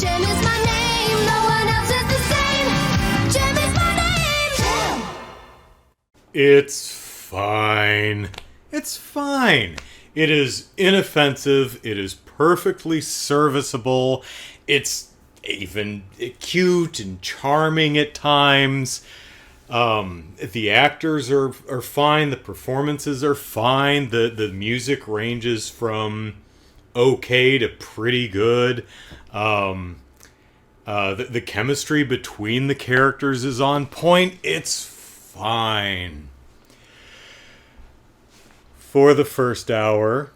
Jem is my name, no one else is the same. Jem is my name. Jem. It's fine. It's fine. It is inoffensive. It is perfectly serviceable. It's even cute and charming at times. The actors are fine. The performances are fine. The music ranges from okay to pretty good. The chemistry between the characters is on point. It's fine. For the first hour.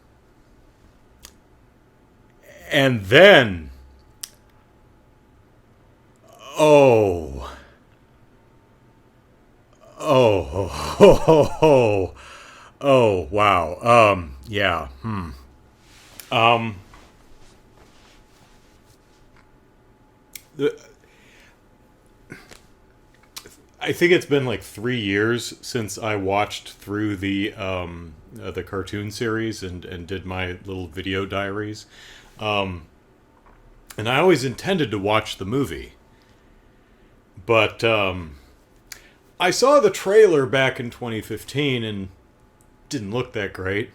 And then... Oh, wow. Yeah. I think it's been like 3 years since I watched through the cartoon series and did my little video diaries. And I always intended to watch the movie. But I saw the trailer back in 2015 and didn't look that great.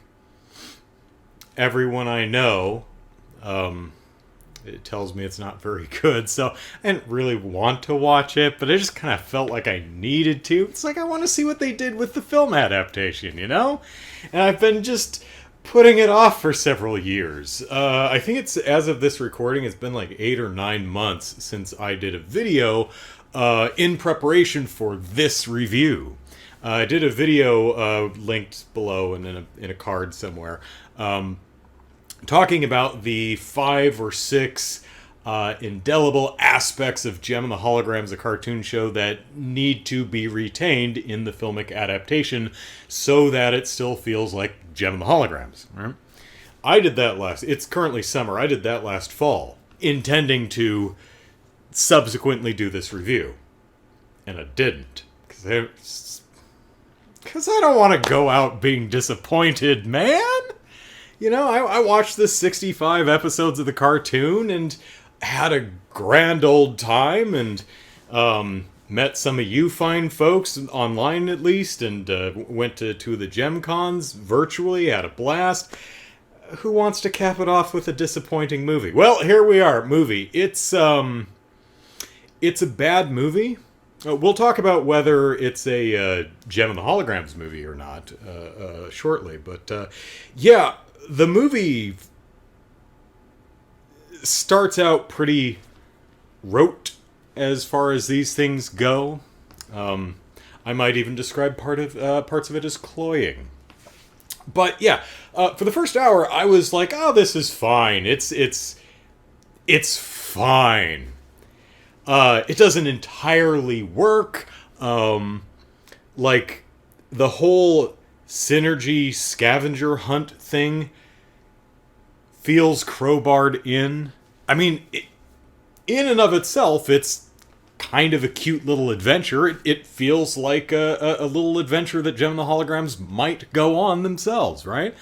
Everyone I know, it tells me it's not very good, so I didn't really want to watch it, but I just kind of felt like I needed to. It's like I want to see what they did with the film adaptation, you know? And I've been just putting it off for several years. I think it's, as of this recording, it's been like 8 or 9 months since I did a video in preparation for this review. I did a video linked below and in a card somewhere, talking about the 5 or 6 indelible aspects of Jem and the Holograms, a cartoon show that need to be retained in the filmic adaptation so that it still feels like Jem and the Holograms. Right? I did that it's currently summer, I did that last fall, intending to subsequently do this review. And I didn't. Because I don't want to go out being disappointed, man! You know, I watched the 65 episodes of the cartoon and had a grand old time and met some of you fine folks online at least and went to 2 of the Gem Cons virtually, had a blast. Who wants to cap it off with a disappointing movie? Well, here we are, movie. It's a bad movie. We'll talk about whether it's a Jem and the Holograms movie or not shortly. But yeah, the movie starts out pretty rote as far as these things go. I might even describe parts of it as cloying. But yeah, for the first hour, I was like, "Oh, this is fine. It's fine." It doesn't entirely work. Like, the whole synergy scavenger hunt thing feels crowbarred in. I mean, in and of itself, it's kind of a cute little adventure. It feels like a little adventure that Jem and the Holograms might go on themselves, right?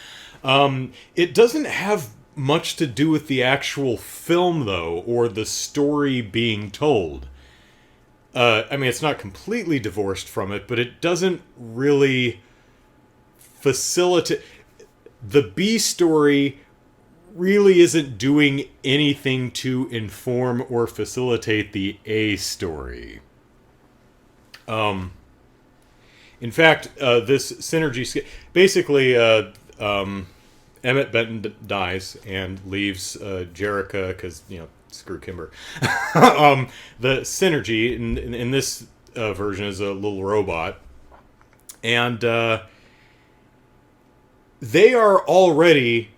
It doesn't have much to do with the actual film, though, or the story being told. I mean, it's not completely divorced from it, but it doesn't really facilitate... The B story really isn't doing anything to inform or facilitate the A story. In fact, this synergy... Basically, Emmett Benton dies and leaves Jerrica, because, you know, screw Kimber. The synergy in this version is a little robot. And they are already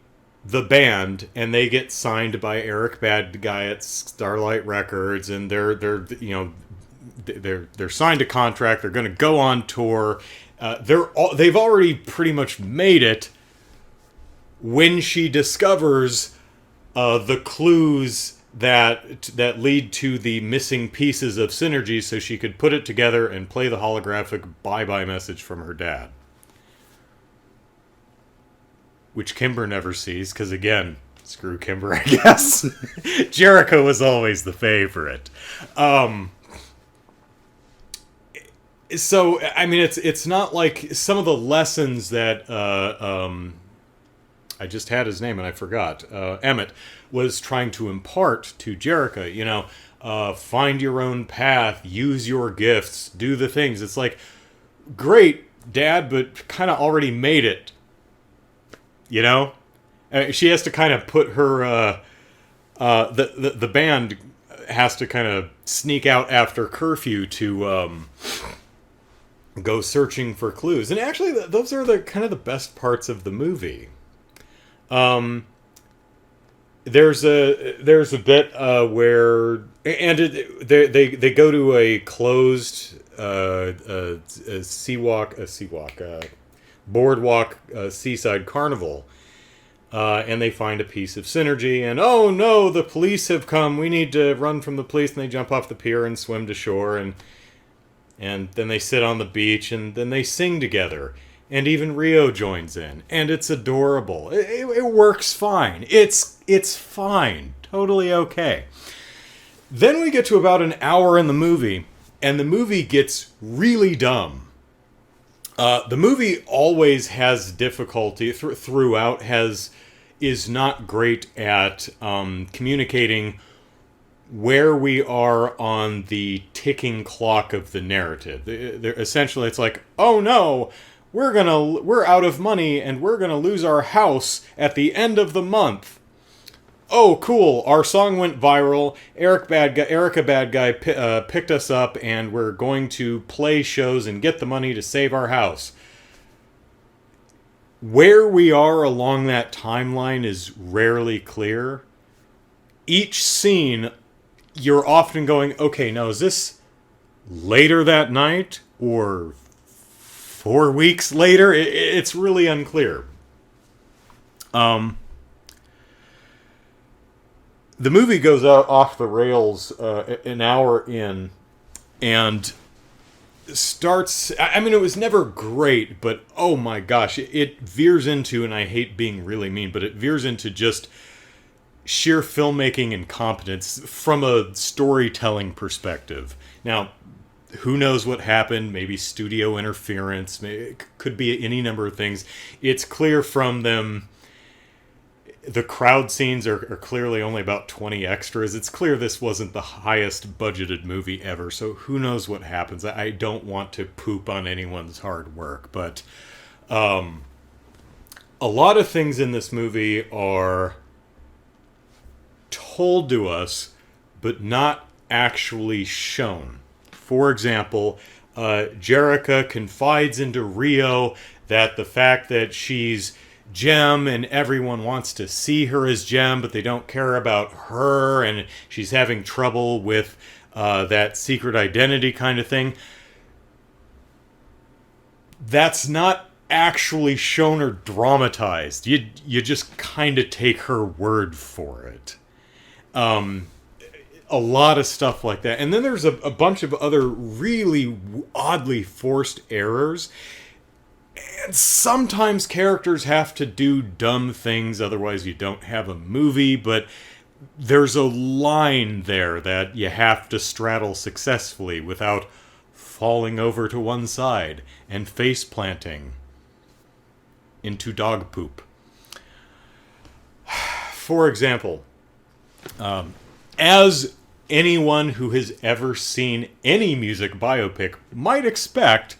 the band, and they get signed by Eric Bad Guy at Starlight Records, and they're signed a contract. They're going to go on tour. They've already pretty much made it when she discovers the clues that lead to the missing pieces of synergy, so she could put it together and play the holographic bye-bye message from her dad. Which Kimber never sees, because again, Screw Kimber, I guess. Jericho was always the favorite. So, I mean, it's not like some of the lessons that I just had his name and I forgot. Emmett was trying to impart to Jericho. You know, find your own path, use your gifts, do the things. It's like, great, Dad, but kind of already made it. You know, she has to kind of put her the band has to kind of sneak out after curfew to go searching for clues. And actually, those are the kind of the best parts of the movie. There's a bit where they go to a closed boardwalk seaside carnival, and they find a piece of synergy. And oh no, the police have come! We need to run from the police. And they jump off the pier and swim to shore, and then they sit on the beach, and then they sing together. And even Rio joins in, and it's adorable. It works fine. It's fine, totally okay. Then we get to about an hour in the movie, and the movie gets really dumb. The movie always has difficulty throughout. Is not great at communicating where we are on the ticking clock of the narrative. Essentially, it's like, oh no, we're out of money and we're gonna lose our house at the end of the month. Oh, cool! Our song went viral. Erica Bad Guy picked us up, and we're going to play shows and get the money to save our house. Where we are along that timeline is rarely clear. Each scene, you're often going, okay, now is this later that night or 4 weeks later? It's really unclear. The movie goes out off the rails an hour in, and starts... I mean, it was never great, but oh my gosh, it veers into, and I hate being really mean, but it veers into just sheer filmmaking incompetence from a storytelling perspective. Now, who knows what happened? Maybe studio interference. It could be any number of things. It's clear from them... The crowd scenes are clearly only about 20 extras. It's clear this wasn't the highest budgeted movie ever, so who knows what happens. I don't want to poop on anyone's hard work, but a lot of things in this movie are told to us, but not actually shown. For example, Jerica confides into Rio that the fact that she's JEM and everyone wants to see her as JEM, but they don't care about her, and she's having trouble with that secret identity kind of thing. That's not actually shown or dramatized. You just kind of take her word for it. A lot of stuff like that. And then there's a bunch of other really oddly forced errors. And sometimes characters have to do dumb things, otherwise you don't have a movie, but there's a line there that you have to straddle successfully without falling over to one side and face planting into dog poop. For example, as anyone who has ever seen any music biopic might expect,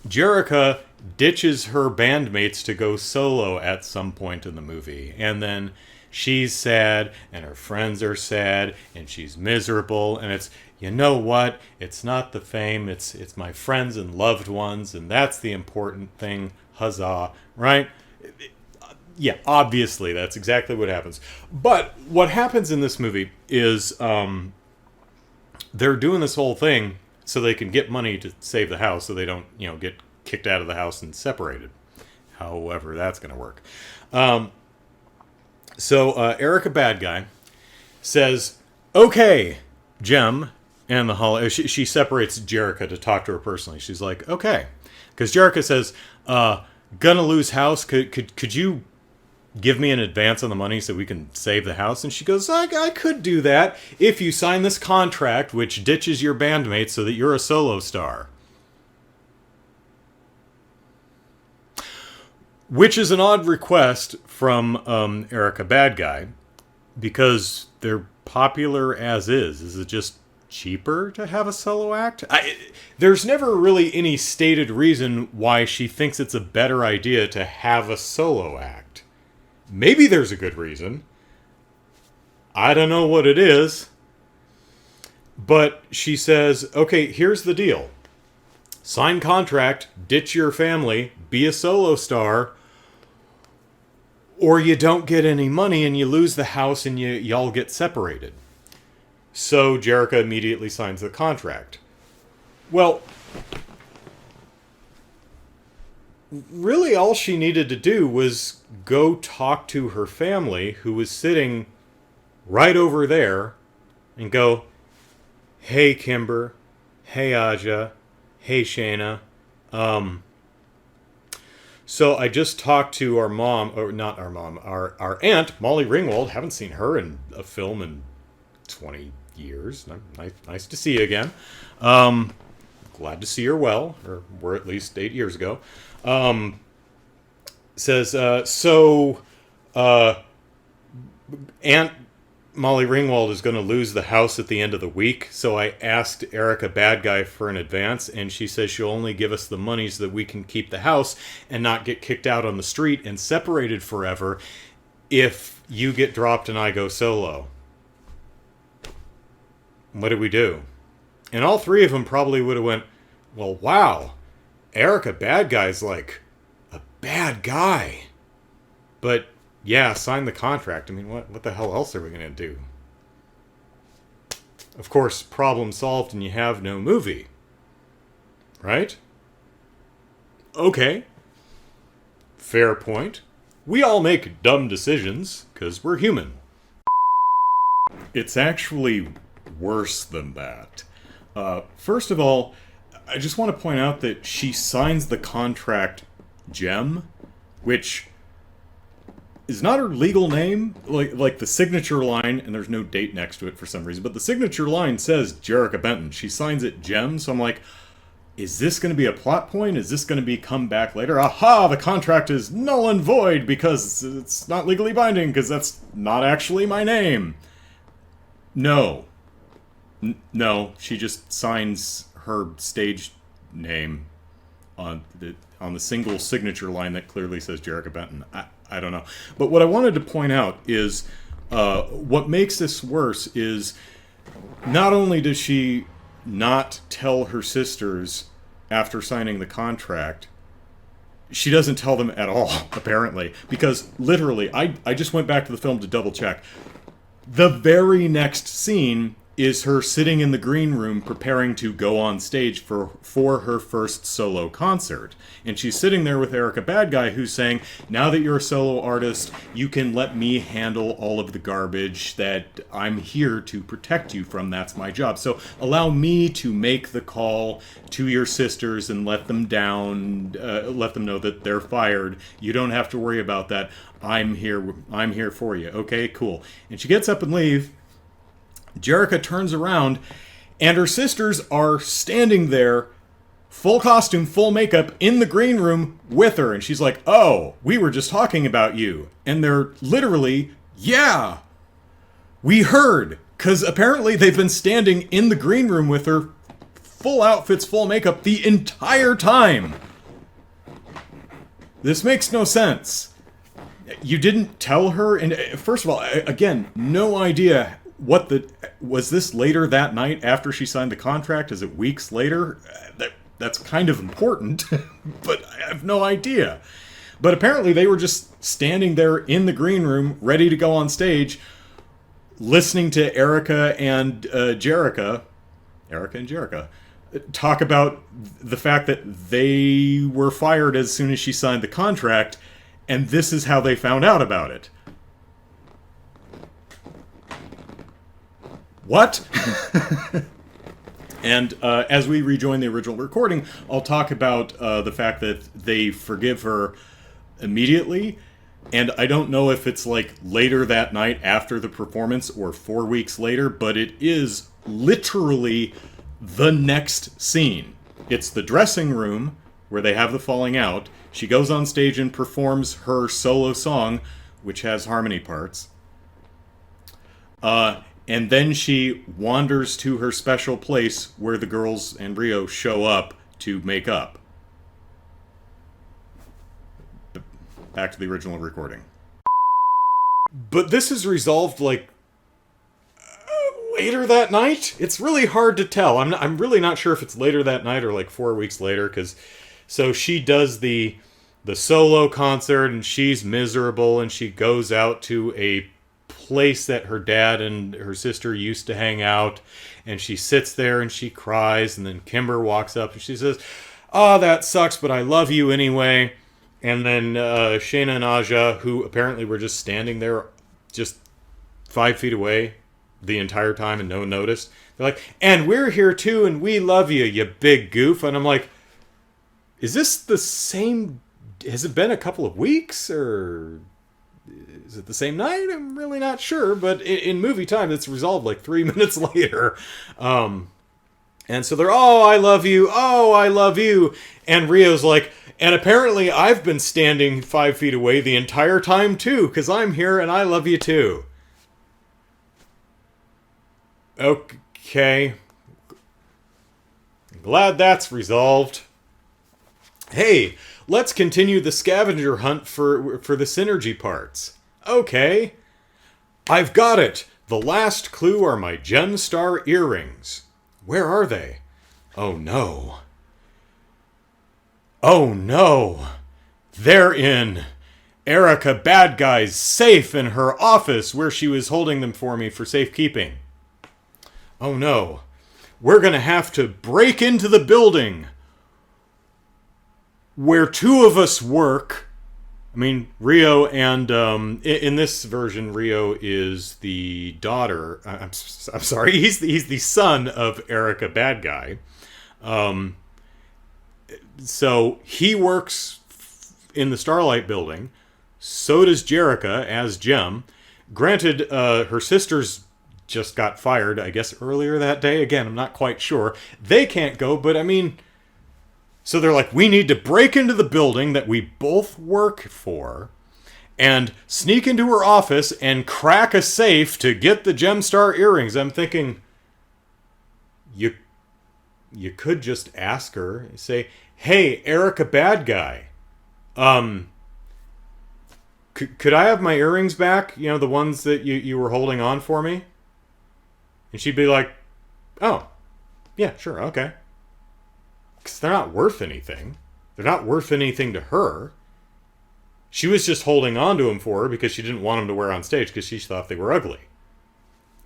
Jerica ditches her bandmates to go solo at some point in the movie. And then she's sad, and her friends are sad, and she's miserable, and it's, you know what? It's not the fame, it's my friends and loved ones, and that's the important thing. Huzzah, right? Yeah, obviously, that's exactly what happens. But what happens in this movie is they're doing this whole thing so they can get money to save the house, so they don't, get kicked out of the house and separated. However, that's going to work. So Erica Bad Guy says, okay, JEM, and the she separates Jerica to talk to her personally. She's like, okay. Because Jerica says, gonna lose house, could you give me an advance on the money so we can save the house? And she goes, I could do that if you sign this contract which ditches your bandmates so that you're a solo star. Which is an odd request from Erica Bad Guy, because they're popular as is. Is it just cheaper to have a solo act? There's never really any stated reason why she thinks it's a better idea to have a solo act. Maybe there's a good reason. I don't know what it is. But she says, okay, here's the deal. Sign contract, ditch your family, be a solo star, or you don't get any money and you lose the house and y'all get separated. So Jerrica immediately signs the contract. Well, really all she needed to do was go talk to her family, who was sitting right over there, and go, hey Kimber, hey Aja, hey Shayna, so I just talked to our mom, or not our mom, our aunt, Molly Ringwald. Haven't seen her in a film in 20 years. Nice to see you again. Glad to see her well, or were at least 8 years ago. Says, Aunt Molly Ringwald is going to lose the house at the end of the week, so I asked Erica Bad Guy for an advance, and she says she'll only give us the money so that we can keep the house and not get kicked out on the street and separated forever if you get dropped and I go solo. What do we do? And all three of them probably would have went, well, wow, Erica Bad Guy's like a bad guy. But yeah, sign the contract. I mean, what the hell else are we going to do? Of course, problem solved and you have no movie. Right? Okay. Fair point. We all make dumb decisions, because we're human. It's actually worse than that. First of all, I just want to point out that she signs the contract JEM, which is not her legal name, like the signature line, and there's no date next to it for some reason, but the signature line says Jerrica Benton. She signs it JEM, so I'm like, is this going to be a plot point? Is this going to be come back later? Aha, the contract is null and void because it's not legally binding, because that's not actually my name. No. No, she just signs her stage name on the single signature line that clearly says Jerrica Benton. I don't know. But what I wanted to point out is what makes this worse is not only does she not tell her sisters after signing the contract, she doesn't tell them at all, apparently. Because literally, I just went back to the film to double check. The very next scene is her sitting in the green room preparing to go on stage for her first solo concert. And she's sitting there with Erica Bad Guy, who's saying, now that you're a solo artist, you can let me handle all of the garbage that I'm here to protect you from. That's my job. So allow me to make the call to your sisters and let them down, let them know that they're fired. You don't have to worry about that. I'm here for you. Okay, cool. And she gets up and leaves. Jerrica turns around, and her sisters are standing there, full costume, full makeup, in the green room with her. And she's like, oh, we were just talking about you. And they're literally, yeah, we heard. Because apparently they've been standing in the green room with her, full outfits, full makeup, the entire time. This makes no sense. You didn't tell her, and first of all, again, no idea was this later that night after she signed the contract? Is it weeks later? That's kind of important, but I have no idea. But apparently they were just standing there in the green room, ready to go on stage, listening to Erica and Jerrica talk about the fact that they were fired as soon as she signed the contract, and this is how they found out about it. What? And as we rejoin the original recording, I'll talk about the fact that they forgive her immediately, And I don't know if it's like later that night after the performance or 4 weeks later, but it is literally the next scene. It's the dressing room where they have the falling out. She goes on stage and performs her solo song, which has harmony parts. And then she wanders to her special place where the girls and Rio show up to make up. Back to the original recording. But this is resolved like later that night. It's really hard to tell. I'm really not sure if it's later that night or like 4 weeks later. Because so she does the solo concert and she's miserable and she goes out to a place that her dad and her sister used to hang out, and she sits there and she cries, and then Kimber walks up and she says, "Oh, that sucks, but I love you anyway." And then Shayna and Aja, who apparently were just standing there just 5 feet away the entire time and no one noticed, they're like, "And we're here too, and we love you, you big goof." And I'm like, is this the same? Has it been a couple of weeks, or is it the same night? I'm really not sure, but in movie time, it's resolved like 3 minutes later. And so they're, "Oh, I love you. Oh, I love you." And Rio's like, "And apparently I've been standing 5 feet away the entire time too, because I'm here and I love you too." Okay. Glad that's resolved. Hey, let's continue the scavenger hunt for the synergy parts. Okay. I've got it. The last clue are my gem star earrings. Where are they? Oh no. Oh no. They're in Erica Bad Guy's safe in her office where she was holding them for me for safekeeping. Oh no. We're gonna have to break into the building where 2 of us work. I mean, Rio and, in this version, Rio is the daughter. I'm sorry, he's the son of Erica Bad Guy. So he works in the Starlight Building. So does Jerica as JEM. Granted, her sister's just got fired, I guess, earlier that day. Again, I'm not quite sure. They can't go, but I mean... So they're like, we need to break into the building that we both work for and sneak into her office and crack a safe to get the Gemstar earrings. I'm thinking, you could just ask her, say, "Hey, Erica Bad Guy, could I have my earrings back? You know, the ones that you were holding on for me?" And she'd be like, "Oh, yeah, sure, okay." Because they're not worth anything. They're not worth anything to her. She was just holding on to them for her because she didn't want them to wear on stage because she thought they were ugly.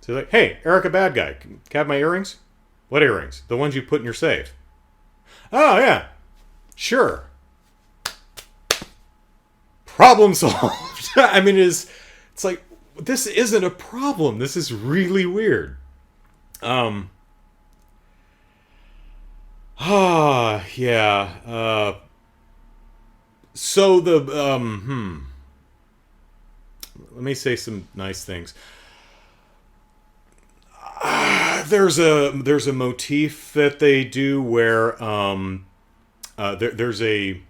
So like, "Hey, Erica Bad Guy, can I have my earrings?" "What earrings?" "The ones you put in your safe." "Oh, yeah. Sure." Problem solved. I mean, it's like, this isn't a problem. This is really weird. Yeah. So the let me say some nice things. There's a motif that they do where there's a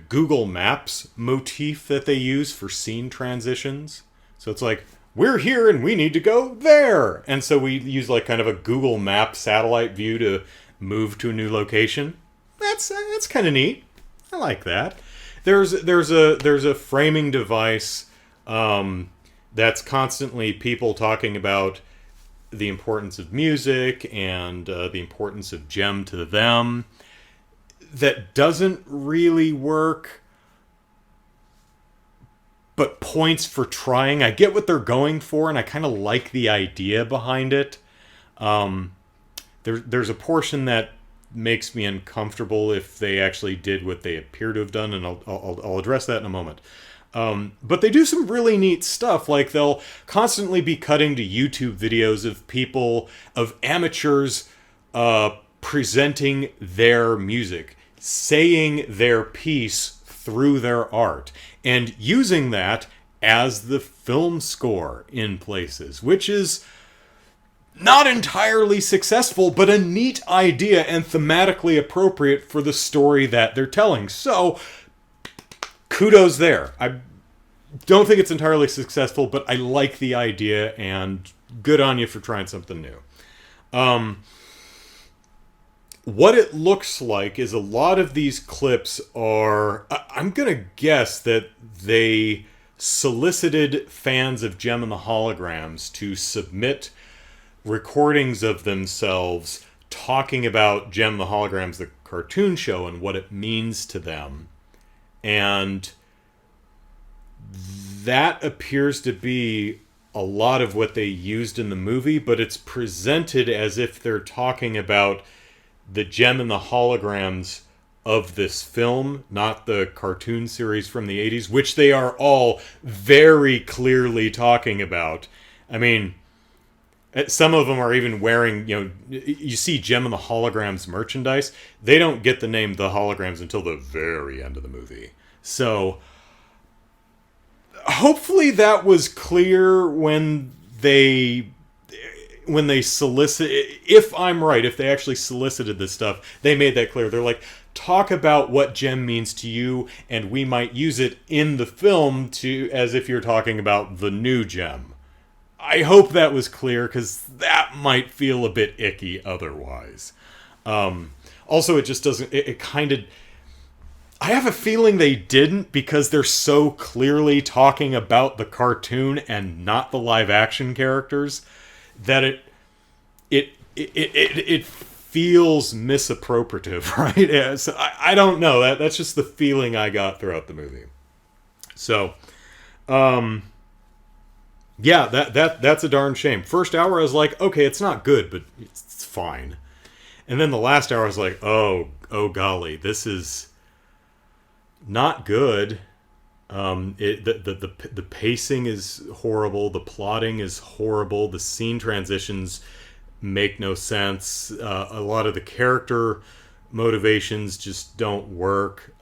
Google Maps motif that they use for scene transitions. So it's like, we're here and we need to go there. And so we use like kind of a Google Map satellite view to move to a new location. That's kind of neat. I like that. There's a framing device that's constantly people talking about the importance of music and the importance of JEM to them. That doesn't really work, but points for trying. I get what they're going for, and I kind of like the idea behind it. There's a portion that makes me uncomfortable if they actually did what they appear to have done, and I'll address that in a moment. But they do some really neat stuff, like they'll constantly be cutting to YouTube videos of people, of amateurs, presenting their music, saying their piece through their art and using that as the film score in places, which is not entirely successful, but a neat idea and thematically appropriate for the story that they're telling. So, kudos there. I don't think it's entirely successful, but I like the idea, and good on you for trying something new. What it looks like is a lot of these clips are... I'm going to guess that they solicited fans of Jem and the Holograms to submit recordings of themselves talking about Jem and the Holograms, the cartoon show, and what it means to them. And that appears to be a lot of what they used in the movie, but it's presented as if they're talking about the Jem and the Holograms of this film, not the cartoon series from the 80s, which they are all very clearly talking about. I mean, some of them are even wearing, you see Jem and the Holograms merchandise. They don't get the name The Holograms until the very end of the movie. So, hopefully that was clear when they solicit. If I'm right, if they actually solicited this stuff, they made that clear. They're like, talk about what Jem means to you, and we might use it in the film as if you're talking about the new Jem. I hope that was clear, because that might feel a bit icky otherwise. Also, it just doesn't... It kind of... I have a feeling they didn't, because they're so clearly talking about the cartoon and not the live-action characters, that it feels misappropriative, right? Yeah, so I don't know. That's just the feeling I got throughout the movie. So, yeah, that's a darn shame. First hour I was like, okay, it's not good, but it's fine. And then the last hour I was like, oh golly, this is not good. The pacing is horrible. The plotting is horrible. The scene transitions make no sense. A lot of the character motivations just don't work.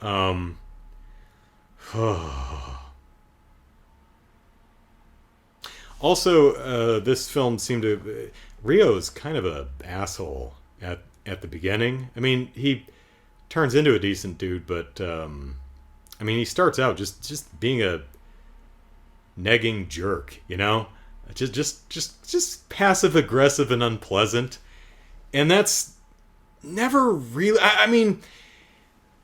Also, this film seemed to... Rio's kind of a asshole at the beginning. I mean, he turns into a decent dude, but... I mean, he starts out just being a negging jerk, Just passive aggressive and unpleasant, and that's never really. I mean,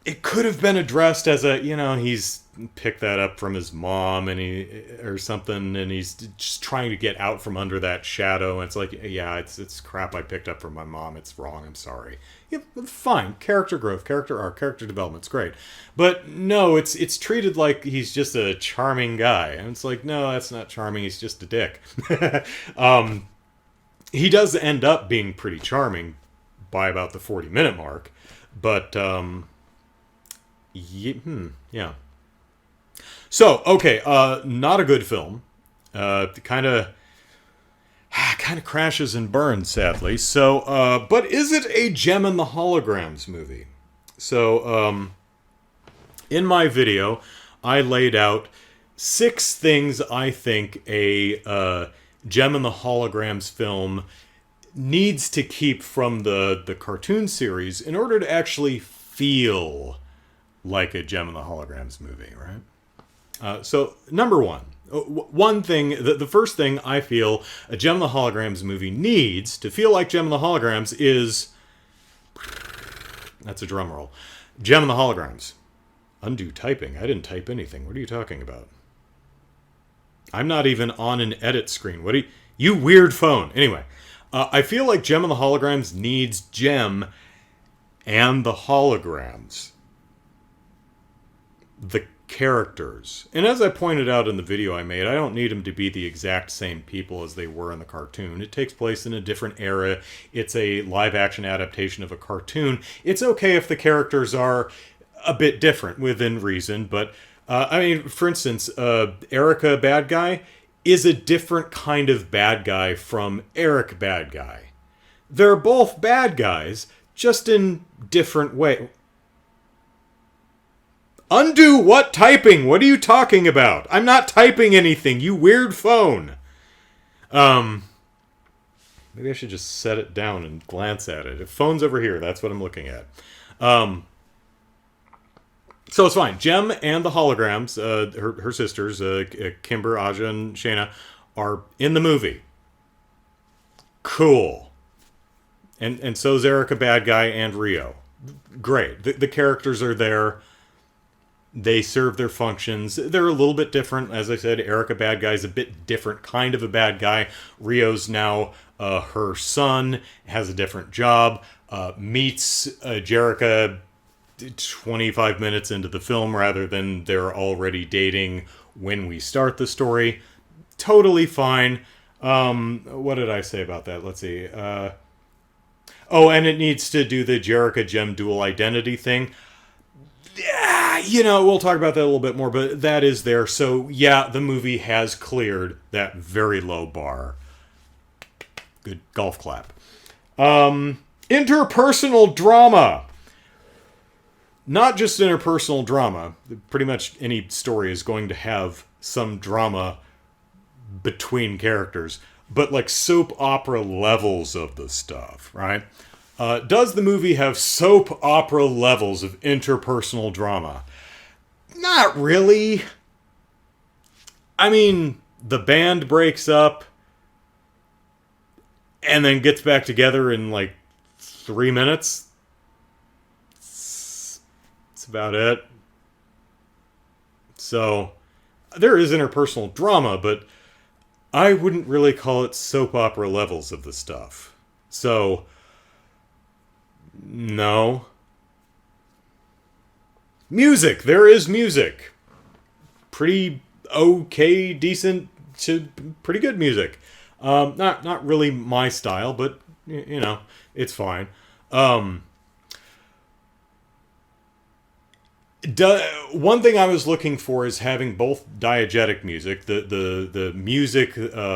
it could have been addressed as a he's picked that up from his mom or something, and he's just trying to get out from under that shadow. And it's like, yeah, it's crap I picked up from my mom. It's wrong. I'm sorry. Yeah, fine. Character growth, character arc, character development's great. But no, it's treated like he's just a charming guy. And it's like, no, that's not charming. He's just a dick. He does end up being pretty charming by about the 40-minute mark. But, yeah. So, okay, not a good film. Kind of crashes and burns, sadly. So, but is it a Jem and the Holograms movie? So, in my video, I laid out 6 things I think a Jem and the Holograms film needs to keep from the cartoon series in order to actually feel like a Jem and the Holograms movie, right? So, number 1. One thing, the first thing I feel a Jem and the Holograms movie needs to feel like Jem and the Holograms is... That's a drum roll. Jem and the Holograms. Undo typing. I didn't type anything. What are you talking about? I'm not even on an edit screen. What are you weird phone. Anyway, I feel like Jem and the Holograms needs Jem and the Holograms. The characters. And as I pointed out in the video I made, I don't need them to be the exact same people as they were in the cartoon. It takes place in a different era. It's a live-action adaptation of a cartoon. It's okay if the characters are a bit different within reason, but I mean, for instance, Erica bad guy is a different kind of bad guy from Eric bad guy. They're both bad guys, just in different ways. Undo what typing? What are you talking about? I'm not typing anything, you weird phone. Maybe I should just set it down and glance at it. If phone's over here, that's what I'm looking at. So it's fine. Jem and the holograms, her sisters, Kimber, Aja, and Shayna, are in the movie. Cool. And so is Erica Bad Guy and Rio. Great. The characters are there. They serve their functions. They're a little bit different. As I said, Erica Bad Guy's a bit different kind of a bad guy. Rio's now her son, has a different job, meets Jerica 25 minutes into the film rather than they're already dating when we start the story. Totally fine. What did I say about that? Let's see. Oh, and it needs to do the Jerica Jem dual identity thing. Yeah, we'll talk about that a little bit more, but that is there. So, yeah, the movie has cleared that very low bar. Good golf clap. Interpersonal drama. Not just interpersonal drama. Pretty much any story is going to have some drama between characters, but like soap opera levels of the stuff, right? Does the movie have soap opera levels of interpersonal drama? Not really. I mean, the band breaks up and then gets back together in like 3 minutes. That's about it. So, there is interpersonal drama, but I wouldn't really call it soap opera levels of the stuff. So, no. Music. There is music. Pretty okay, decent to pretty good music. Not really my style, but it's fine. One thing I was looking for is having both diegetic music, the music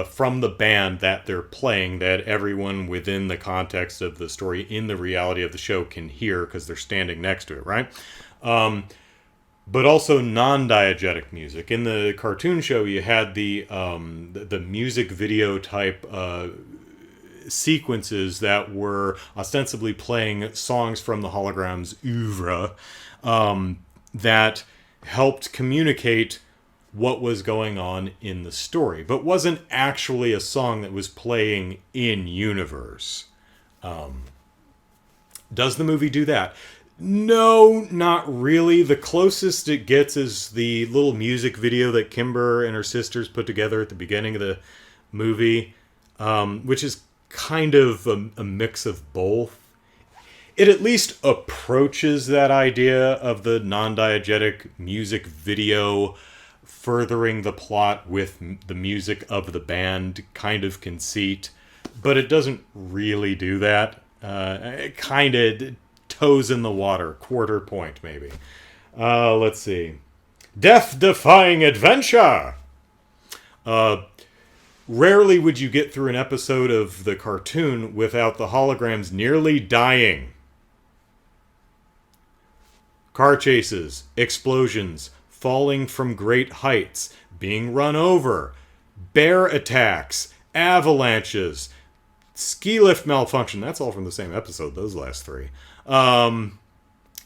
from the band that they're playing, that everyone within the context of the story in the reality of the show can hear because they're standing next to it, right? But also non-diegetic music. In the cartoon show, you had the music video type sequences that were ostensibly playing songs from the Holograms oeuvre that helped communicate what was going on in the story, but wasn't actually a song that was playing in universe. Does the movie do that? No, not really. The closest it gets is the little music video that Kimber and her sisters put together at the beginning of the movie, which is kind of a mix of both. It at least approaches that idea of the non-diegetic music video furthering the plot with the music of the band kind of conceit, but it doesn't really do that. It kind of toes in the water, quarter point maybe. Let's see. Death-defying adventure! Rarely would you get through an episode of the cartoon without the holograms nearly dying. Car chases, explosions, falling from great heights, being run over, bear attacks, avalanches, ski lift malfunction. That's all from the same episode, those last three. Yeah,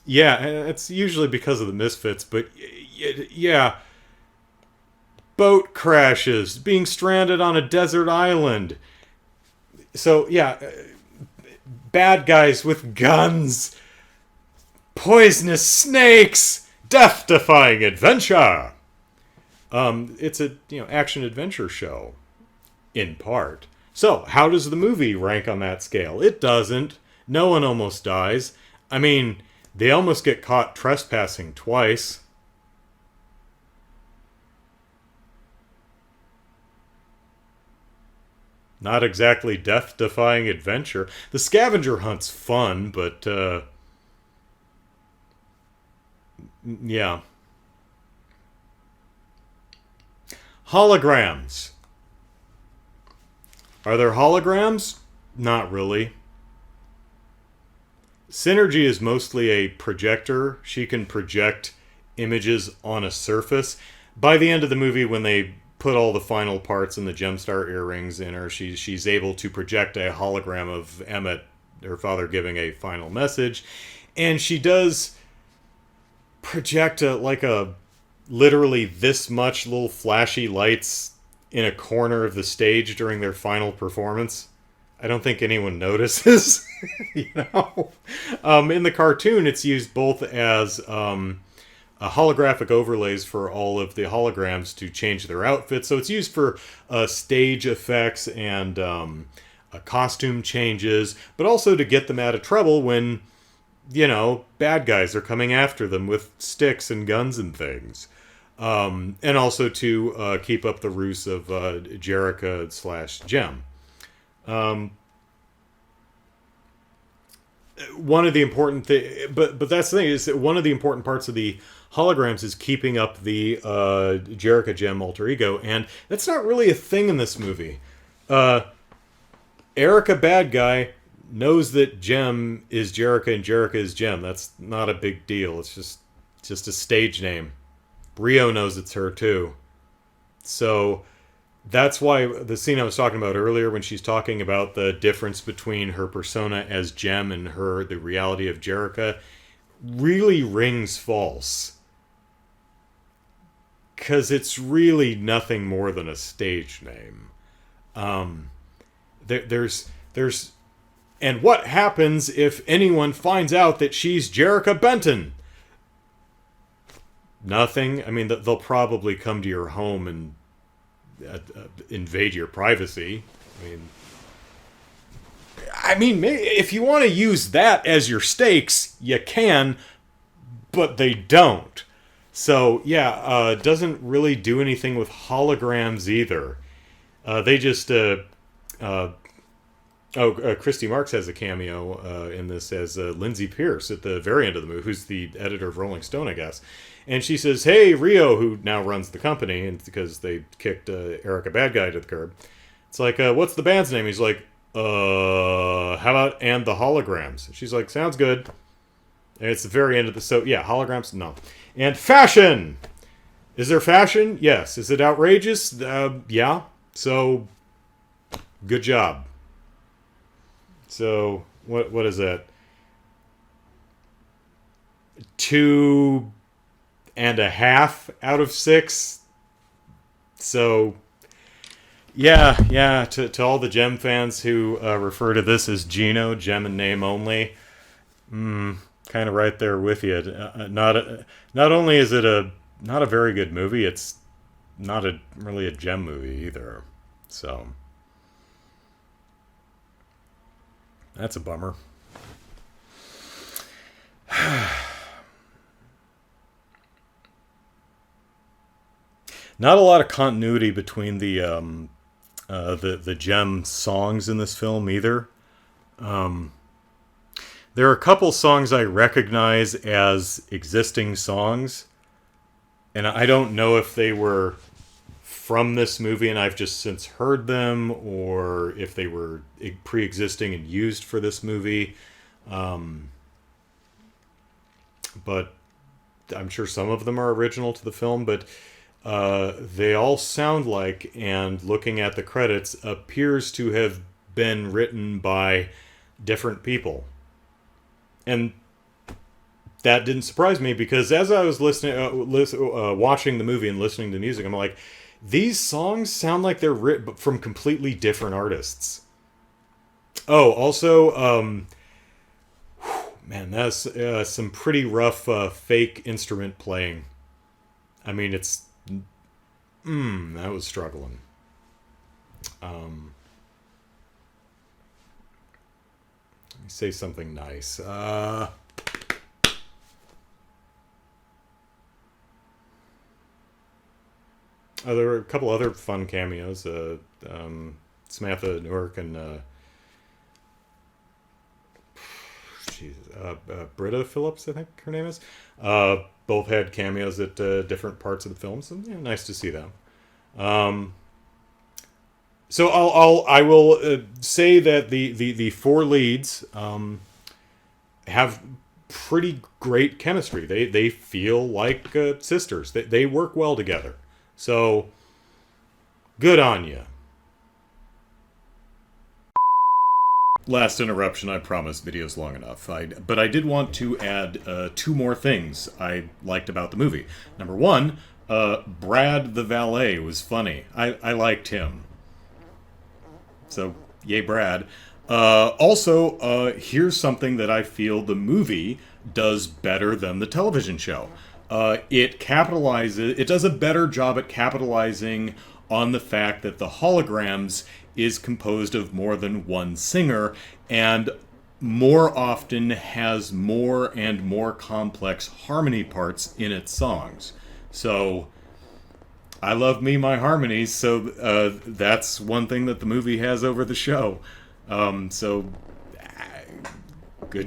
it's usually because of the Misfits, but yeah. Boat crashes, being stranded on a desert island. So, yeah, bad guys with guns, poisonous snakes, death-defying adventure. It's a action-adventure show, in part. So, how does the movie rank on that scale? It doesn't. No one almost dies. I mean, they almost get caught trespassing twice. Not exactly death-defying adventure. The scavenger hunt's fun, but, yeah. Holograms. Are there holograms? Not really. Synergy is mostly a projector. She can project images on a surface. By the end of the movie, when they put all the final parts in the Gemstar earrings in her, she's able to project a hologram of Emmett, her father, giving a final message. And she does project a literally this much little flashy lights in a corner of the stage during their final performance. I don't think anyone notices. In the cartoon, it's used both as holographic overlays for all of the holograms to change their outfits. So it's used for stage effects and costume changes, but also to get them out of trouble when, bad guys are coming after them with sticks and guns and things. And also to keep up the ruse of Jerrica / JEM. One of the important but that's the thing, is that one of the important parts of the holograms is keeping up the Jerrica JEM alter ego, and that's not really a thing in this movie. Erica bad guy knows that JEM is Jerrica and Jerrica is JEM. That's not a big deal. It's just a stage name. Rio knows it's her too. So that's why the scene I was talking about earlier, when she's talking about the difference between her persona as JEM and the reality of Jerrica, really rings false. Because it's really nothing more than a stage name. There's and what happens if anyone finds out that she's Jerrica Benton? Nothing. I mean, they'll probably come to your home and invade your privacy. I mean, if you want to use that as your stakes, you can, but they don't. So yeah, doesn't really do anything with holograms either. They just Christy Marx has a cameo in this as Lindsay Pierce at the very end of the movie, who's the editor of Rolling Stone, I guess. And she says, "Hey, Rio," who now runs the company, and because they kicked Erica bad guy to the curb. It's like, what's the band's name? He's like, how about And the Holograms? She's like, sounds good. And it's the very end of the... So, yeah, holograms? No. And fashion! Is there fashion? Yes. Is it outrageous? Yeah. So, good job. So, what is that? 2.5 out of 6. So, yeah. To all the JEM fans who refer to this as Gino, JEM in name only, kind of right there with you. Not only is it not a very good movie, it's not really a JEM movie either. So, that's a bummer. Not a lot of continuity between the JEM songs in this film either. There are a couple songs I recognize as existing songs, and I don't know if they were from this movie and I've just since heard them, or if they were pre-existing and used for this movie. But I'm sure some of them are original to the film, but they all sound like, and looking at the credits, appears to have been written by different people. And that didn't surprise me, because as I was watching the movie and listening to music, I'm like, these songs sound like they're written from completely different artists. Oh, also, man, that's some pretty rough fake instrument playing. I mean, it's... I was struggling. Let me say something nice. There were a couple other fun cameos. Samantha Newark and Britta Phillips, I think her name is. Both had cameos at different parts of the films, and nice to see them. So I will say that the four leads have pretty great chemistry. They feel like sisters. They work well together. So, good on you. Last interruption, I promise video's long enough. But I did want to add 2 more things I liked about the movie. Number 1, Brad the valet was funny. I liked him. So, yay Brad. Also, here's something that I feel the movie does better than the television show. It does a better job at capitalizing on the fact that the Holograms is composed of more than one singer, and more often has more and more complex harmony parts in its songs. So, I love me my harmonies, so that's one thing that the movie has over the show. Good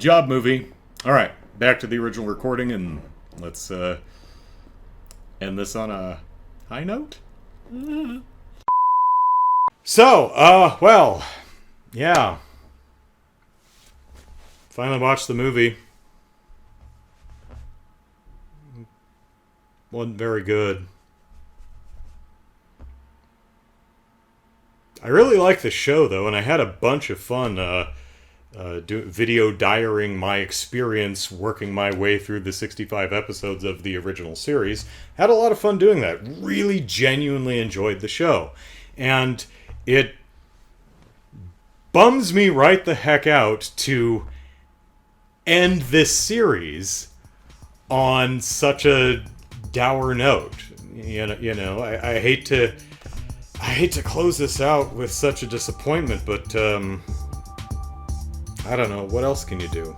job, movie. Alright, back to the original recording, and let's end this on a high note? So, well, yeah. Finally watched the movie. Wasn't very good. I really like the show, though, and I had a bunch of fun video diarying my experience working my way through the 65 episodes of the original series. Had a lot of fun doing that. Really genuinely enjoyed the show. And it bums me right the heck out to end this series on such a dour note. I hate to close this out with such a disappointment, but I don't know, what else can you do?